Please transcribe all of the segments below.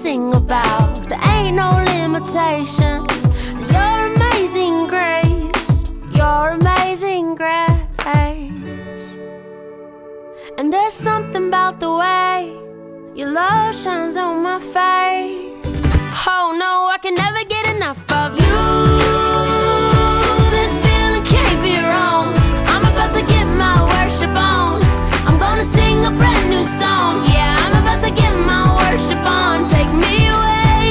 sing about. There ain't no limitations to your amazing grace, your amazing grace. And there's something about the way your love shines on my face. Oh no, I can never get enough of you. This feeling can't be wrong. I'm about to get my worship on. I'm gonna sing a brand new song. Yeah, I'm about to get my worship on. Take me away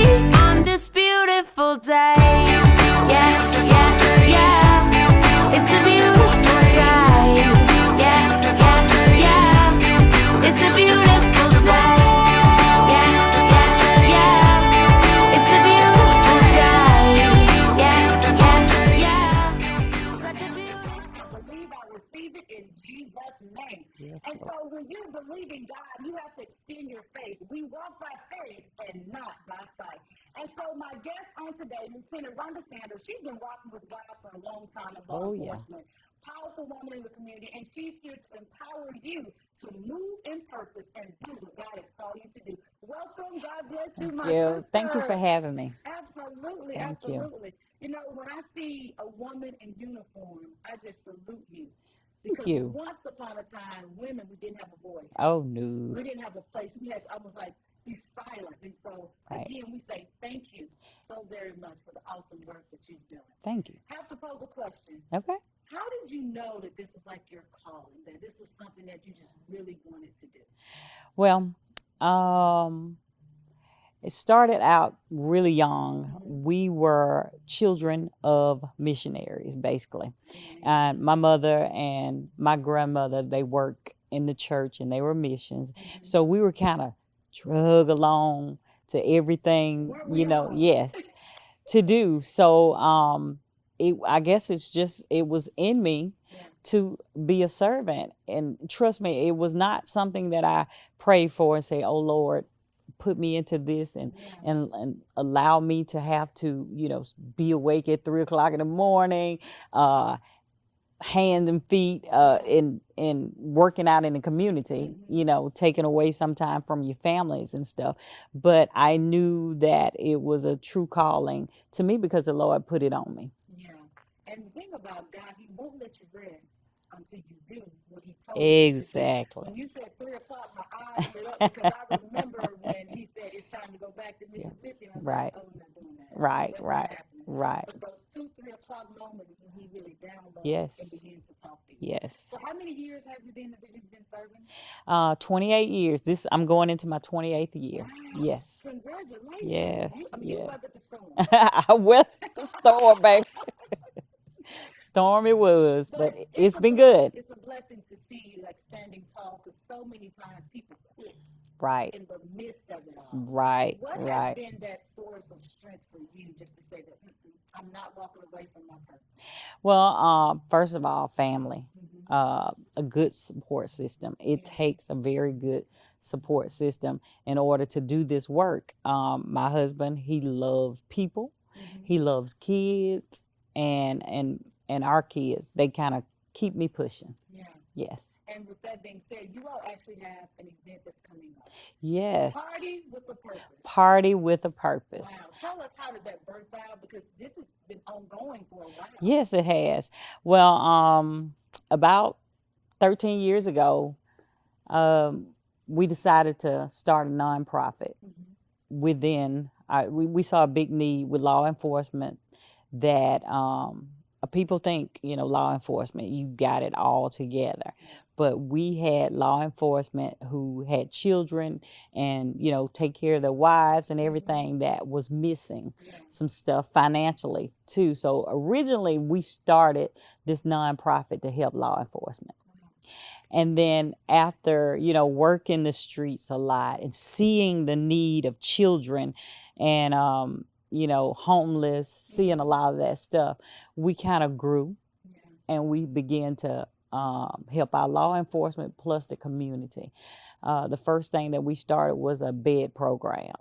on this beautiful day. Yeah, yeah, yeah. It's a beautiful day. Yeah, yeah, yeah. It's a beautiful day. Yeah, yeah, yeah. It's a beautiful day. Yeah, yeah, yeah. Such a beautiful. Believe I receive it in Jesus' name. Yes, And Lord. so when you believe in God, you have to extend your faith. We walk by faith and not by sight. And so my guest on today, Lieutenant Rhonda Sanders, she's been walking with God for a long time in law enforcement. Powerful woman in the community, and she's here to empower you to move in purpose and do what God has called you to do. Welcome. God bless you, my sister. Thank you for having me. Absolutely, Thank you. absolutely. You know, when I see a woman in uniform, I just salute you. Because you. once upon a time, women, we didn't have a voice. Oh, no. We didn't have a place. We had to almost like be silent. And so, Right. again, we say thank you so very much for the awesome work that you've done. Thank you. I have to pose a question. Okay. How did you know that this was like your calling, that this was something that you just really wanted to do? Well, it started out really young. We were children of missionaries, basically. And my mother and my grandmother, they worked in the church and they were missions. So we were kind of drug along to everything, Weren't we you know, all? yes, to do. So I guess it was in me Yeah. to be a servant. And trust me, it was not something that I prayed for and say, oh Lord, put me into this and allow me to have to, you know, be awake at 3 o'clock in the morning, hands and feet, in working out in the community, you know, taking away some time from your families and stuff. But I knew that it was a true calling to me because the Lord put it on me. Yeah. And the thing about God, He won't let you rest until you do what He told you to do. Exactly. When you said 3 o'clock, my eyes lit up because I remember when He said it's time to go back to Mississippi. And I was Right. like, oh, I'm not doing that. Right, That's not right, happening. right. But those 2, 3 o'clock moments is when He really downloaded Yes. and began to talk to you. Yes. So how many years have you been serving? 28 years. I'm going into my 28th year. Wow. Yes. Congratulations. Yes, You yes. weathered the storm. I weathered the storm, baby. Storm it was, but it's a been blessing. good. It's a blessing to see you like standing tall because so many times people quit Right, in the midst of it all. right, What has right. been that source of strength for you just to say that I'm not walking away from my purpose? Well, first of all, family, Mm-hmm. a good support system. It Yes. takes a very good support system in order to do this work. My husband, he loves people, Mm-hmm. he loves kids, and our kids. They kind of keep me pushing. Yeah. Yes, And with that being said, you all actually have an event that's coming up. yes. Party with a purpose. Party with a purpose. Wow. Tell us, how did that birth out? Because this has been ongoing for a while. Yes, it has. Well, about 13 years ago, we decided to start a nonprofit. Within, we saw a big need with law enforcement that people think, you know, law enforcement, you got it all together. But we had law enforcement who had children and, you know, take care of their wives and everything that was missing some stuff financially too. So originally we started this nonprofit to help law enforcement. And then after, you know, working the streets a lot and seeing the need of children and, you know, homeless, seeing a lot of that stuff, we kind of grew and we began to help our law enforcement plus the community. The first thing that we started was a bed program.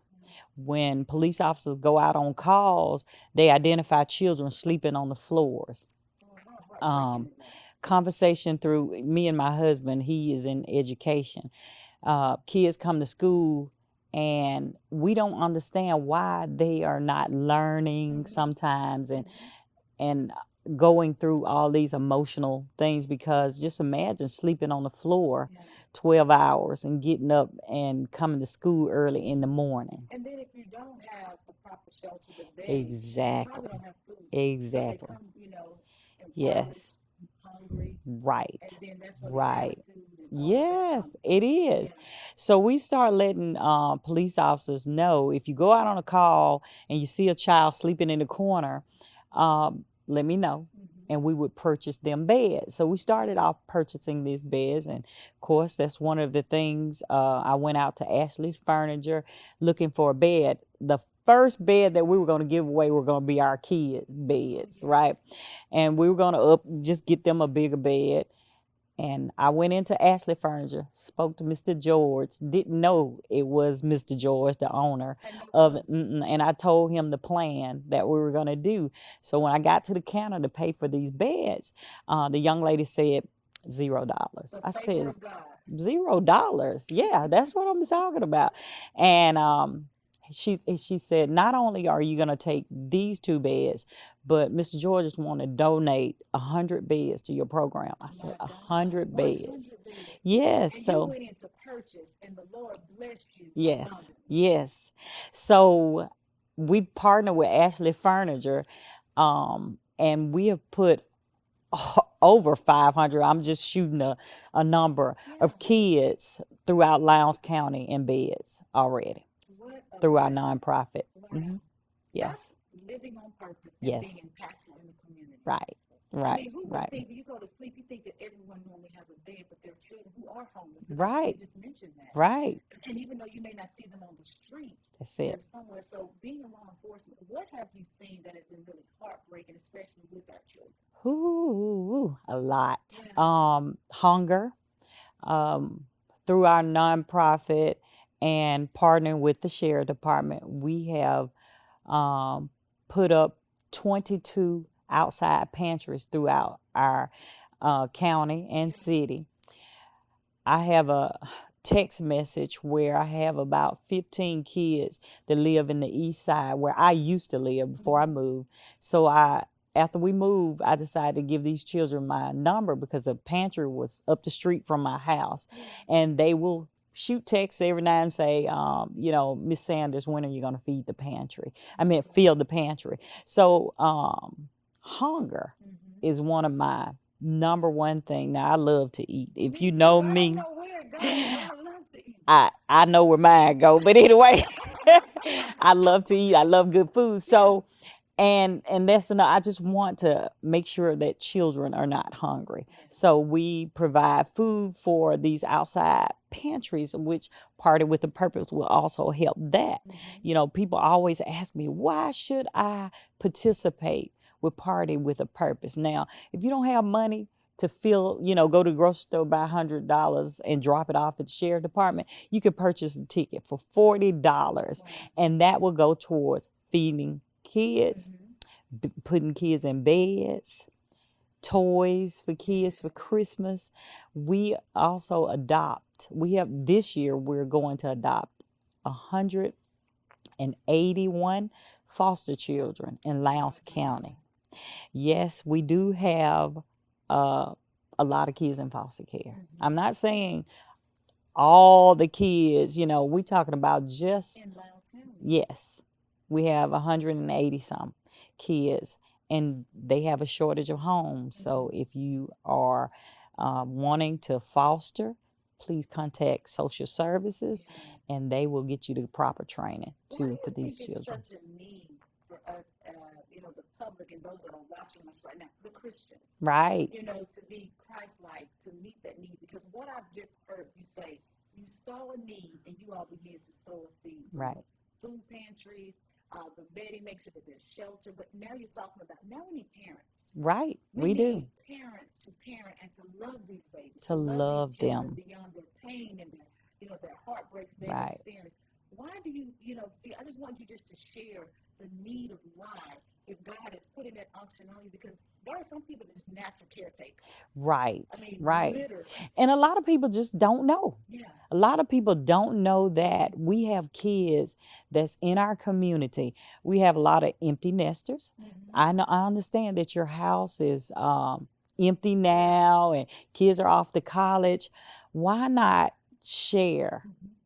When police officers go out on calls, they identify children sleeping on the floors. Conversation through me and my husband, he is in education. Kids come to school and we don't understand why they are not learning sometimes and going through all these emotional things, because just imagine sleeping on the floor 12 hours and getting up and coming to school early in the morning. And then if you don't have the proper shelter, the bed, you Exactly. probably don't have food. Exactly. So they come, impoverished, Yes. hungry, Right. and then that's where the Right. attitude and all that Yes, comes it from. is. So we start letting police officers know, if you go out on a call and you see a child sleeping in the corner, let me know. And we would purchase them beds. So we started off purchasing these beds. And of course, that's one of the things. I went out to Ashley's Furniture looking for a bed. The first bed that we were going to give away were going to be our kids' beds, right? And we were going to just get them a bigger bed. And I went into Ashley Furniture, spoke to Mr. George, didn't know it was Mr. George, the owner of it. And I told him the plan that we were going to do. So when I got to the counter to pay for these beds, the young lady said, $0. I said, $0. Yeah, that's what I'm talking about. And she said, not only are you going to take these 2 beds, but Mr. George just want to donate 100 beds to your program. I said, 100 beds. Yes. And So you went into purchase, and the Lord bless you. yes, abundantly. yes. So we partnered with Ashley Furniture, and we have put over 500, I'm just shooting a number of kids throughout Lowndes County in beds already What a through our blessing. nonprofit. Wow. Yes, That's living on purpose and yes, being impactful in the community. right, I right, mean, who would right, think when you go to sleep, you think that everyone normally has a bed, but there are children who are homeless. 'Cause right, you just mentioned that. right. And even though you may not see them on the streets, That's they're it. somewhere. So being in law enforcement, what have you seen that has been really heartbreaking, especially with our children? Ooh, a lot. Yeah. Hunger. Through our nonprofit and partnering with the sheriff department, we have put up 22 outside pantries throughout our county and city. I have a text message where I have about 15 kids that live in the east side where I used to live before I moved. So after we moved, I decided to give these children my number because the pantry was up the street from my house. And they will shoot texts every night and say, Miss Sanders, when are you going to feed the pantry? Fill the pantry. So hunger is one of my number one thing. Now I love to eat. If you know me, I don't know where it goes, but I love to eat. I know where mine go. But anyway, I love to eat. I love good food. So and that's enough. I just want to make sure that children are not hungry. So we provide food for these outside pantries, which Party with a Purpose will also help that. People always ask me, why should I participate with Party with a Purpose? Now, if you don't have money to go to the grocery store, buy $100 and drop it off at the sheriff department, you can purchase a ticket for $40, and that will go towards feeding kids, putting kids in beds, toys for kids for Christmas. We also adopt. This year we're going to adopt 181 foster children in Lowndes County. Yes, we do have a lot of kids in foster care. I'm not saying all the kids, we're talking about just, In Lowndes County. yes, we have 180 some kids, and they have a shortage of homes. So if you are wanting to foster, please contact social services, and they will get you the proper training to put these children. Why do you think it's such a need for us, the public and those that are watching us right now, the Christians, Right. To be Christ-like, to meet that need? Because what I've just heard you say, you saw a need and you all began to sow a seed. Right. Food pantries, the bedding, make sure that there's shelter. But now you're talking about, now we need parents. Right. We need do. parents to parent and to love these babies. To love these children them. beyond their pain and their heartbreaks they've Right. experienced. Why do you, I just want you just to share the need of why if God is putting that unction on you, because there are some people that just natural caretakers. Right, I mean, right. literally. And a lot of people just don't know. Yeah. A lot of people don't know that we have kids that's in our community. We have a lot of empty nesters. I know, I understand that your house is empty now and kids are off to college. Why not share?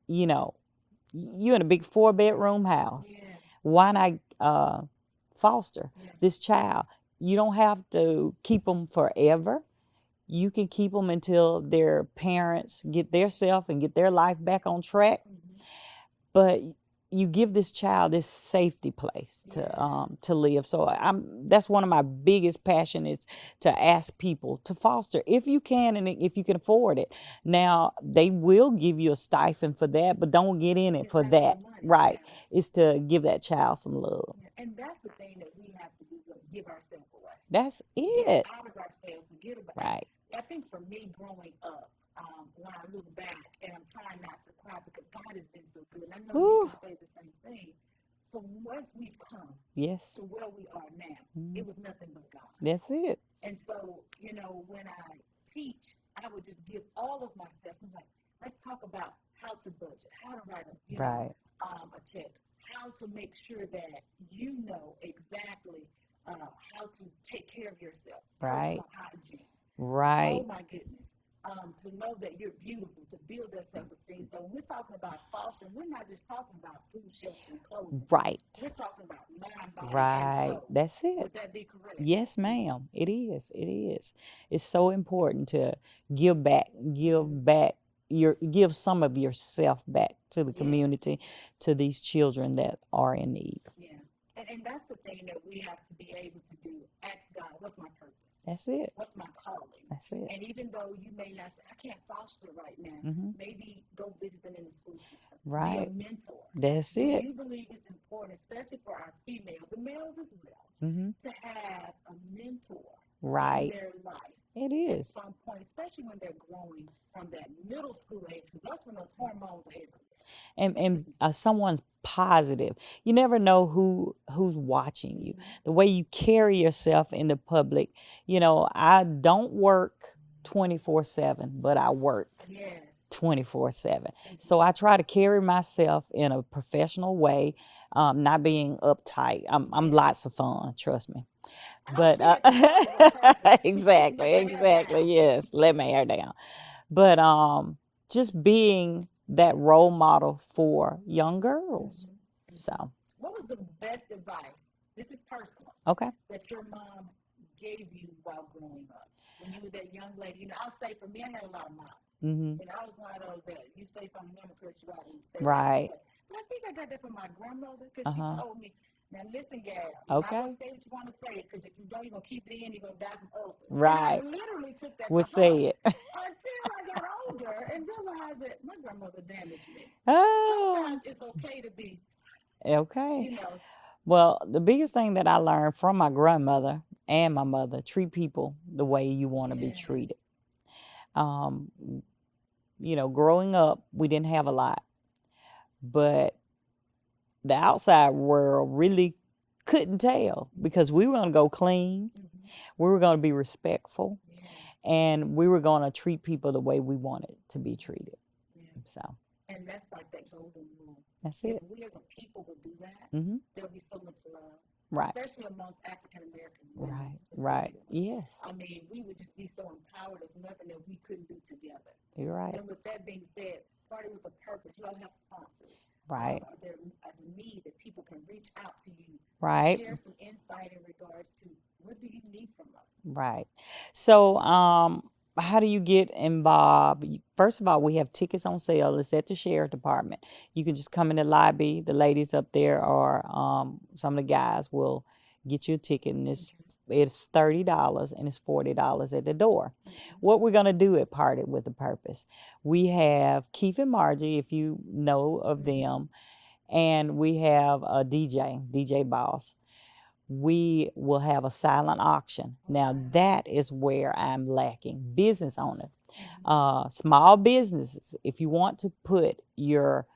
You know, you're in a big 4-bedroom house. Yeah. Why not foster Yeah. this child? You don't have to keep them forever. You can keep them until their parents get their self and get their life back on track. But you give this child this safety place to live. So that's one of my biggest passion is to ask people to foster if you can and if you can afford it. Now they will give you a stipend for that, but don't get in it It's for not for that. money, Right? yeah. It's to give that child some love. Yeah. And that's the thing that we have to do, give ourselves away. That's Get it. out of ourselves and get about. Right. I think for me growing up, when I look back, and I'm trying not to cry because God has been so good. I know you can say the same thing. From whence we've come Yes. to where we are now, it was nothing but God. That's it. And so, you know, when I teach, I would just give all of myself. I'm like, let's talk about how to budget, how to write Right. a check, how to make sure that you know exactly how to take care of yourself. Right. Personal hygiene. Right. Oh my goodness. To know that you're beautiful, to build their self-esteem. So when we're talking about fostering, we're not just talking about food, shelter, and clothing. Right. We're talking about mind, body, and Right. soul. That's it. Would that be correct? Yes, ma'am. It is. It is. It's so important to give back, give some of yourself back to the community, to these children that are in need. Yeah. And that's the thing that we have to be able to do. Ask God, what's my purpose? That's it. What's my calling? That's it. And even though you may not say, I can't foster right now, maybe go visit them in the school system. Right. Be a mentor. That's Do it. you believe it's important, especially for our females, the males as well, to have a mentor Right. in their life? It At is. some point, especially when they're growing from that middle school age, because that's when those hormones are everywhere. And someone's positive. You never know who's watching you. The way you carry yourself in the public. You know, I don't work 24/7, but I work Yes. 24/7. So I try to carry myself in a professional way, not being uptight. I'm lots of fun, trust me. But exactly, yes, let my hair down. But just being that role model for young girls. So What was the best advice? This is personal. okay. That your mom gave you while growing up when you were that young lady. You know, I'll say for me, I had a lot of moms. And I was one of those that you say something, mama curse you out, and you say Right. what you say. But I think I got that from my grandmother because she told me, now listen, Gab, Okay. I will say what you want to say because if you don't, you're going to keep it in, you're going to die from ulcers. Right. And I literally took that Would to say heart it. until I got older and realized that my grandmother damaged me. Oh, Sometimes it's okay to be, okay. you know. Well, the biggest thing that I learned from my grandmother and my mother, treat people the way you want to be treated. You know, growing up, we didn't have a lot, but the outside world really couldn't tell because we were going to go clean, we were going to be respectful, and we were going to treat people the way we wanted to be treated. So And that's like that golden rule. that's If it. we as a people would do that, there'll be so much love. Right. Especially amongst African American women. Right. specifically. Yes, I mean, we would just be so empowered. There's nothing that we couldn't do together. you're right. And with that being said, party with a purpose. You all have sponsors. Right. There as a need that people can reach out to you. Right. Share some insight in regards to what do you need from us. Right. So, how do you get involved? First of all, we have tickets on sale. It's at the sheriff department. You can just come in the lobby. The ladies up there or some of the guys will get you a ticket, and it's $30 and it's $40 at the door. What we're gonna do at Party with a Purpose, we have Keith and Margie, if you know of them, and we have a DJ Boss. We will have a silent auction. Now that is where I'm lacking. Business owners, small businesses, if you want to put your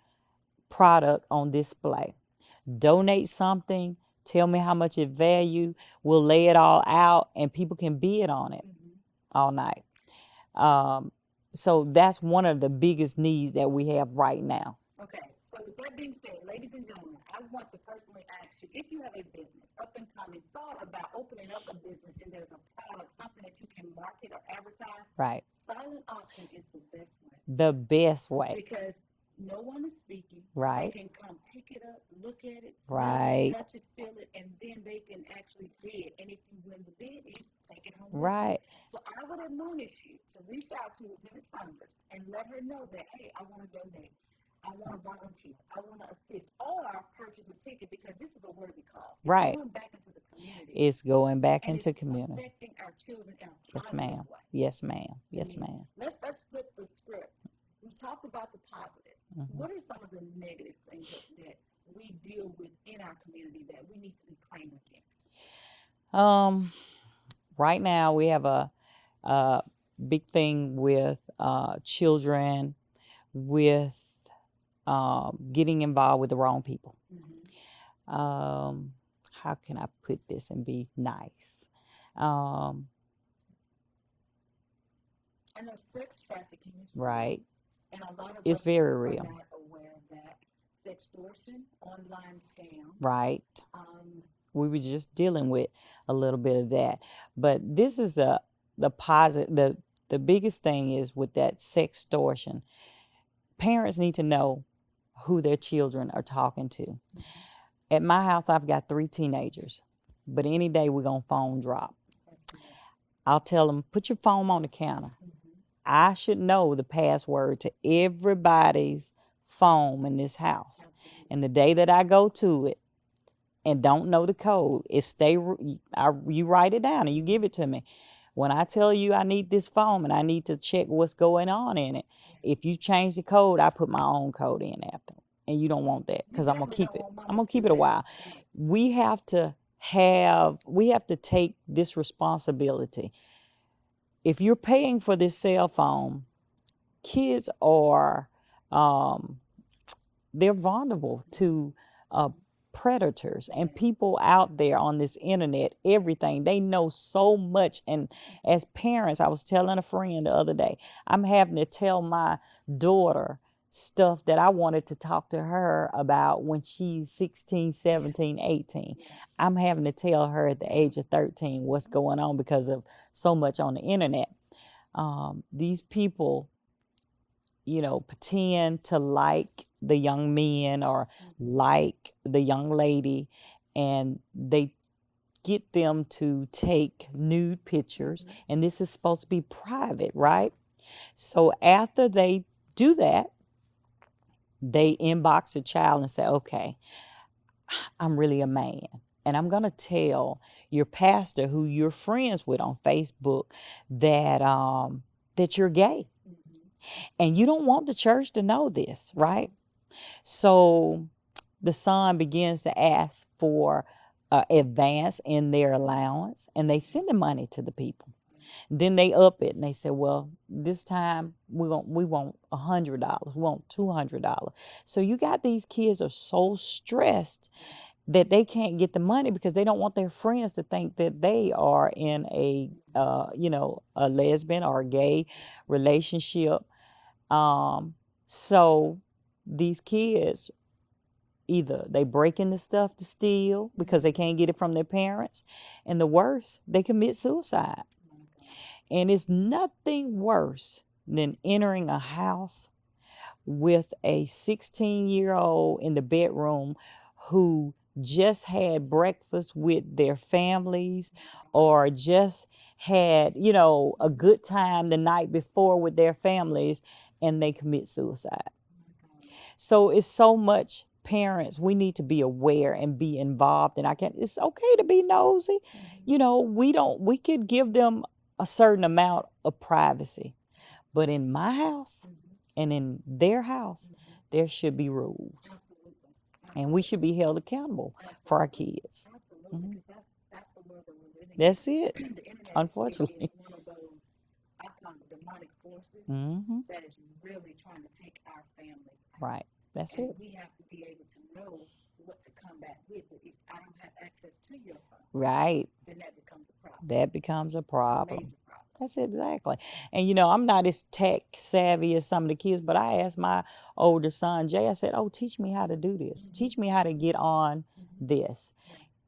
product on display, donate something Tell me how much it value. We'll lay it all out, and people can bid on it all night. So that's one of the biggest needs that we have right now. Okay, so with that being said, ladies and gentlemen, I want to personally ask you, if you have a business, up and coming, thought about opening up a business and there's a product, something that you can market or advertise, Right. silent auction is the best way. The best way. Because no one is speaking. Right. They can come pick it up, look at it, smell Right. it, touch it, feel it, and then they can actually bid. And if you win the bid, you take it home. Right. So I would admonish you to reach out to Lieutenant Saunders and let her know that, hey, I want to donate. I want to volunteer. I want to assist, or purchase a ticket, because this is a worthy cause. It's Right. going back into the community. It's going back and into it's community. affecting our children in a Yes, positive ma'am. way. Yes, ma'am. Yes, ma'am. Let's flip the script. We talked about the positive. What are some of the negative things that we deal with in our community that we need to be praying against? Right now we have a big thing with children with getting involved with the wrong people. How can I put this and be nice? I know sex trafficking is real, Right. and a lot of It's us very are real. not aware of that. Sextortion, online scam. Right. We were just dealing with a little bit of that, but this is the positive. The biggest thing is with that sextortion. Parents need to know who their children are talking to. At my house, I've got 3 teenagers, but any day we're gonna phone drop. I'll tell them, put your phone on the counter. I should know the password to everybody's phone in this house. And the day that I go to it and don't know the code, you write it down and you give it to me. When I tell you I need this phone and I need to check what's going on in it, if you change the code, I put my own code in after. And you don't want that, because I'm gonna keep it. I'm gonna keep it a while. We have to take this responsibility. If you're paying for this cell phone, kids are they're vulnerable to predators and people out there on this internet. Everything, they know so much. And as parents, I was telling a friend the other day, I'm having to tell my daughter stuff that I wanted to talk to her about when she's 16, 17, 18. I'm having to tell her at the age of 13 what's going on because of so much on the internet. These people, pretend to like the young men or like the young lady, and they get them to take nude pictures, and this is supposed to be private, right? So after they do that, they inbox the child and say, okay, I'm really a man, and I'm going to tell your pastor who you're friends with on Facebook that that you're gay. And you don't want the church to know this, right? So the son begins to ask for advance in their allowance, and they send the money to the people. Then they up it and they say, well, this time we want $100, we want $200. So you got these kids are so stressed that they can't get the money because they don't want their friends to think that they are in a lesbian or a gay relationship. So these kids, either they break into stuff to steal because they can't get it from their parents, and the worst, they commit suicide. And it's nothing worse than entering a house with a 16-year-old in the bedroom who just had breakfast with their families or just had, a good time the night before with their families, and they commit suicide. So it's so much. Parents, we need to be aware and be involved. And it's okay to be nosy. We could give them a certain amount of privacy. But in my house and in their house, there should be rules. And we should be held accountable for our kids. Absolutely, because that's the world that we're living in. That's it, The internet unfortunately. is one of those, I call it demonic forces that is really trying to take our families out. Right, that's And it. we have to be able to know what to come back with. But if I don't have access to your phone, Right. then that becomes a problem. That becomes a problem. Major problem. That's exactly. And I'm not as tech savvy as some of the kids, but I asked my older son, Jay, I said, oh, teach me how to do this. Teach me how to get on this.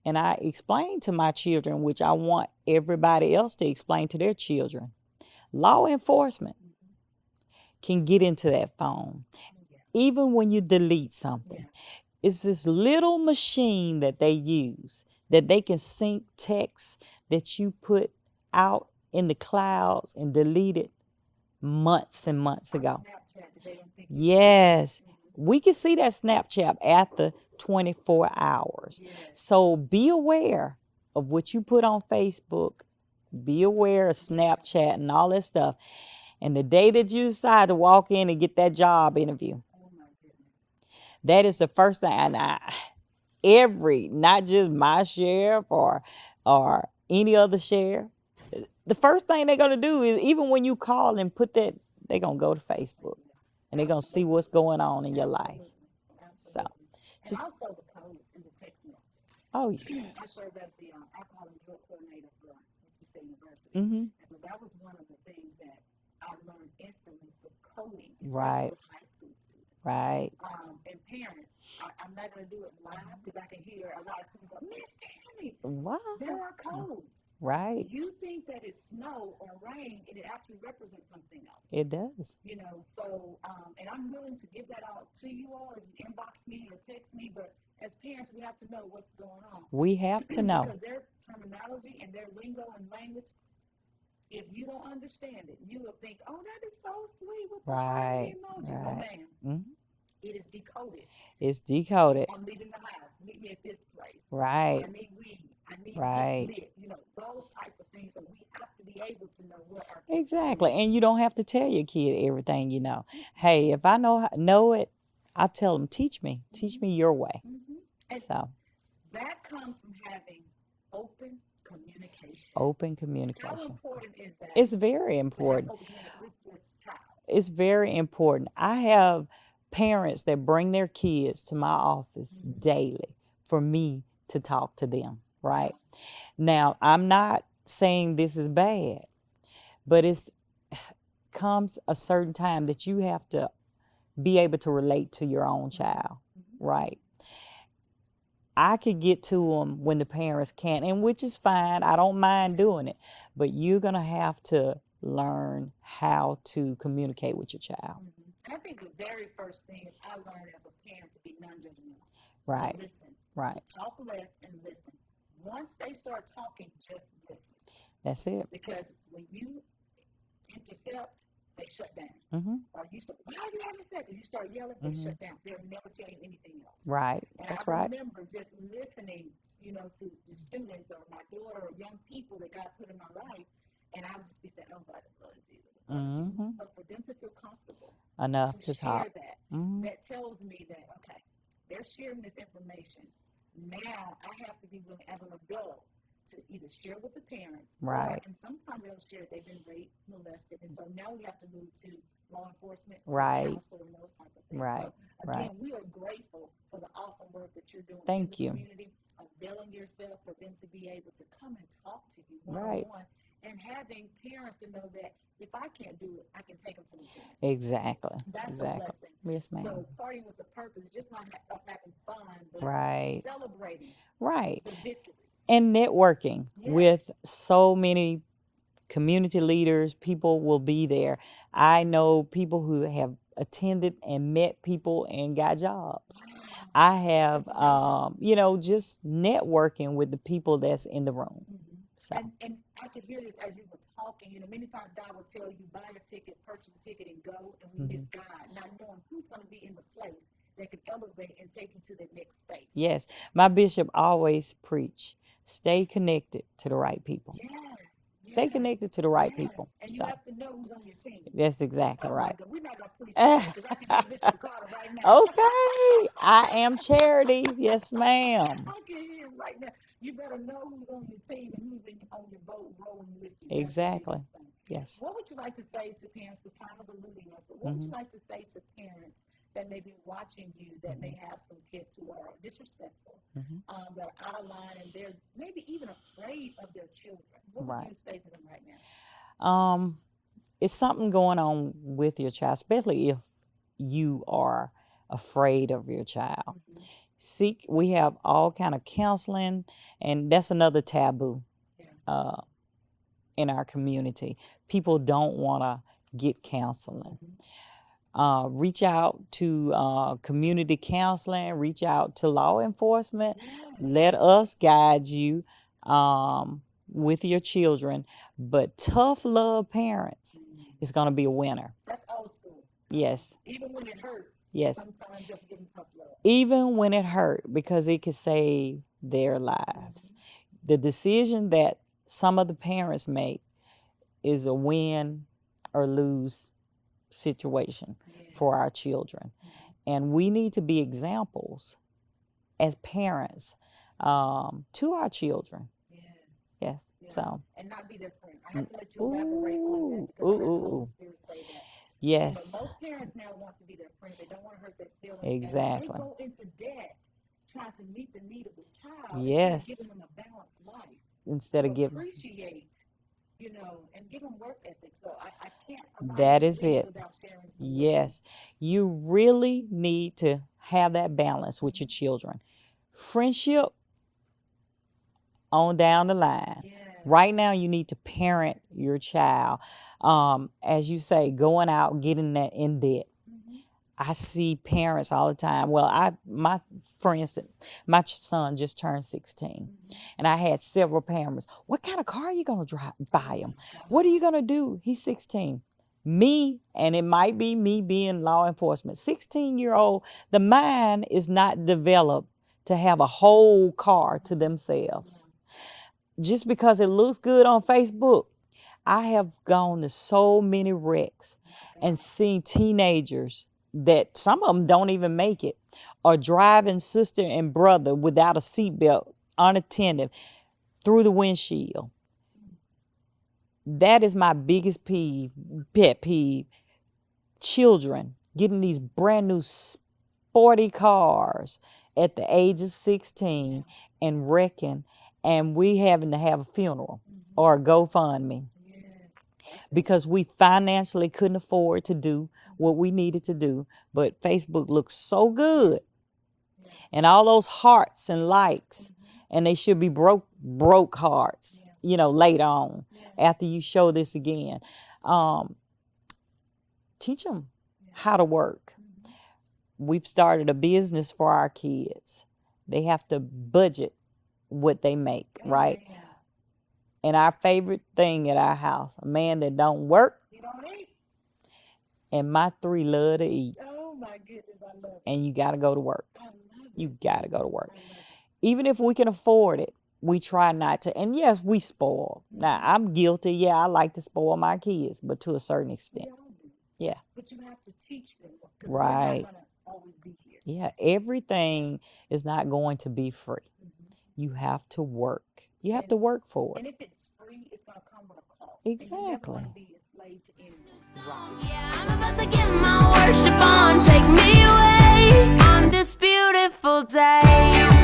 And I explained to my children, which I want everybody else to explain to their children. Law enforcement can get into that phone. Even when you delete something. It's this little machine that they use that they can sync text that you put out in the clouds and deleted months and months ago. Yes, we can see that Snapchat after 24 hours. So be aware of what you put on Facebook. Be aware of Snapchat and all that stuff. And the day that you decide to walk in and get that job interview, that is the first thing. And not just my sheriff or any other sheriff, the first thing they're going to do is, even when you call and put that, they're going to go to Facebook and they're going to see what's going on in your life. So, and also the codes in the text message. Oh, yeah. I served as the alcohol and drug coordinator for Mississippi State University. And so that was one of the things that I learned instantly, the coding, especially with high school students. Right. And parents, I'm not going to do it live because I can hear a lot of students go, Miss Tammie, there are codes. Right. You think that it's snow or rain, and it actually represents something else. It does. So, and I'm willing to give that out to you all if you inbox me or text me, but as parents, we have to know what's going on. We have to know. Because their terminology and their lingo and language, if you don't understand it, you will think, oh, that is so sweet with the heart emoji. Oh, man. It is decoded. It's decoded. I'm leaving the house. Meet me at this place. Right. I need weed. I need lit. Those type of things. So we have to be able to know what our kids Exactly. And you don't have to tell your kid everything you know. Hey, if I know it, I tell them, teach me your way. And so that comes from having open communication. Open communication. How important is that? It's very important. With your child? It's very important. I have parents that bring their kids to my office daily for me to talk to them, right? Now, I'm not saying this is bad, but it's comes a certain time that you have to be able to relate to your own child, right? I could get to them when the parents can't, and which is fine. I don't mind doing it, but you're going to have to learn how to communicate with your child. I think the very first thing is I learned as a parent to be non-judgmental. Right. To listen. Right. To talk less and listen. Once they start talking, just listen. That's it. Because when you intercept, they shut down. Or you say, why you haven't said that? You start yelling, they shut down. They'll never tell you anything else. Right. And That's I right. remember just listening, to the students or my daughter or young people that God put in my life, and I would just be saying, oh, by the blood of Jesus. But for them to feel comfortable enough to share talk. that tells me that, okay, they're sharing this information. Now I have to be willing as an adult to either share with the parents, right? And sometimes they'll share they've been raped, molested, and so now we have to move to law enforcement, right? Counsel, and those type of things. Right. So again, we are grateful for the awesome work that you're doing. Thank you. In the community, availing yourself for them to be able to come and talk to you one-on-one, and having parents to know that if I can't do it, I can take them to the gym. Exactly. That's a blessing. Yes, ma'am. So partying with the purpose is just not us having fun, but celebrating the victories. And networking with so many community leaders. People will be there. I know people who have attended and met people and got jobs. I have, just networking with the people that's in the room. So. And I could hear this as you were talking. Many times God will tell you, buy a ticket, purchase a ticket, and go. And we miss God, not knowing who's going to be in the place that can elevate and take you to the next space. Yes. My bishop always preach, stay connected to the right people. Yes. Stay connected to the right people. And you have to know who's on your team. That's exactly right. We're not going to preach that because I can hear Bishop Carter right now. Okay. I am Charity. Yes, ma'am. I can hear him right now. You better know who's on your team and who's on your boat rowing with you. Exactly. Yes. What would you like to say to parents? Because time is eluding us. But what would you like to say to parents that may be watching you that may have some kids who are disrespectful, that are out of line, and they're maybe even afraid of their children. What would you say to them right now? It's something going on with your child, especially if you are afraid of your child. We have all kind of counseling, and that's another taboo in our community. People don't want to get counseling. Reach out to community counseling, reach out to law enforcement. Let us guide you with your children. But tough love parents is going to be a winner. That's old school. Yes. Even when it hurts. Yes. Sometimes you have to give them tough love. Even when it hurt, because it could save their lives. The decision that some of the parents make is a win or lose situation for our children. And we need to be examples as parents to our children. Yes. So. And not be their friend. I have to let you elaborate on that, because I heard the Holy Spirit say that. Yes. But most parents now want to be their friends. They don't want to hurt their feelings. Exactly. And they go into debt trying to meet the need of the child. Yes. Instead of giving them a balanced life. Instead of giving. Appreciate, and give them work ethic. So I can't. That is it. Yes. You really need to have that balance with your children. Friendship on down the line. Yeah. Right now, you need to parent your child. As you say, going out, getting that in debt. I see parents all the time. Well, for instance, my son just turned 16, and I had several parents. What kind of car are you going to buy him? What are you going to do? He's 16. Me, and it might be me being law enforcement, 16-year-old, the mind is not developed to have a whole car to themselves. Just because it looks good on Facebook. I have gone to so many wrecks and seen teenagers that some of them don't even make it, or driving sister and brother without a seatbelt, unattended, through the windshield. That is my biggest pet peeve. Children getting these brand new sporty cars at the age of 16 and wrecking, and we having to have a funeral or a GoFundMe. Because we financially couldn't afford to do what we needed to do. But Facebook looks so good. And all those hearts and likes. And they should be broke hearts, later on, after you show this again. Teach them how to work. We've started a business for our kids. They have to budget what they make, right? And our favorite thing at our house, a man that don't work. He don't eat. And my 3 love to eat. Oh my goodness, I love it. And you got to go to work. I love it. You got to go to work. Even if we can afford it, we try not to. And yes, we spoil. Now, I'm guilty. Yeah, I like to spoil my kids, but to a certain extent. Yeah. But you have to teach them. Right. They're not going to always be here. Yeah, everything is not going to be free. You have to work. You have to work for it. And if it's free, it's going to come with a cost. Exactly. And you never want to be enslaved to anyone. Yeah, I'm about to get my worship on. Take me away on this beautiful day.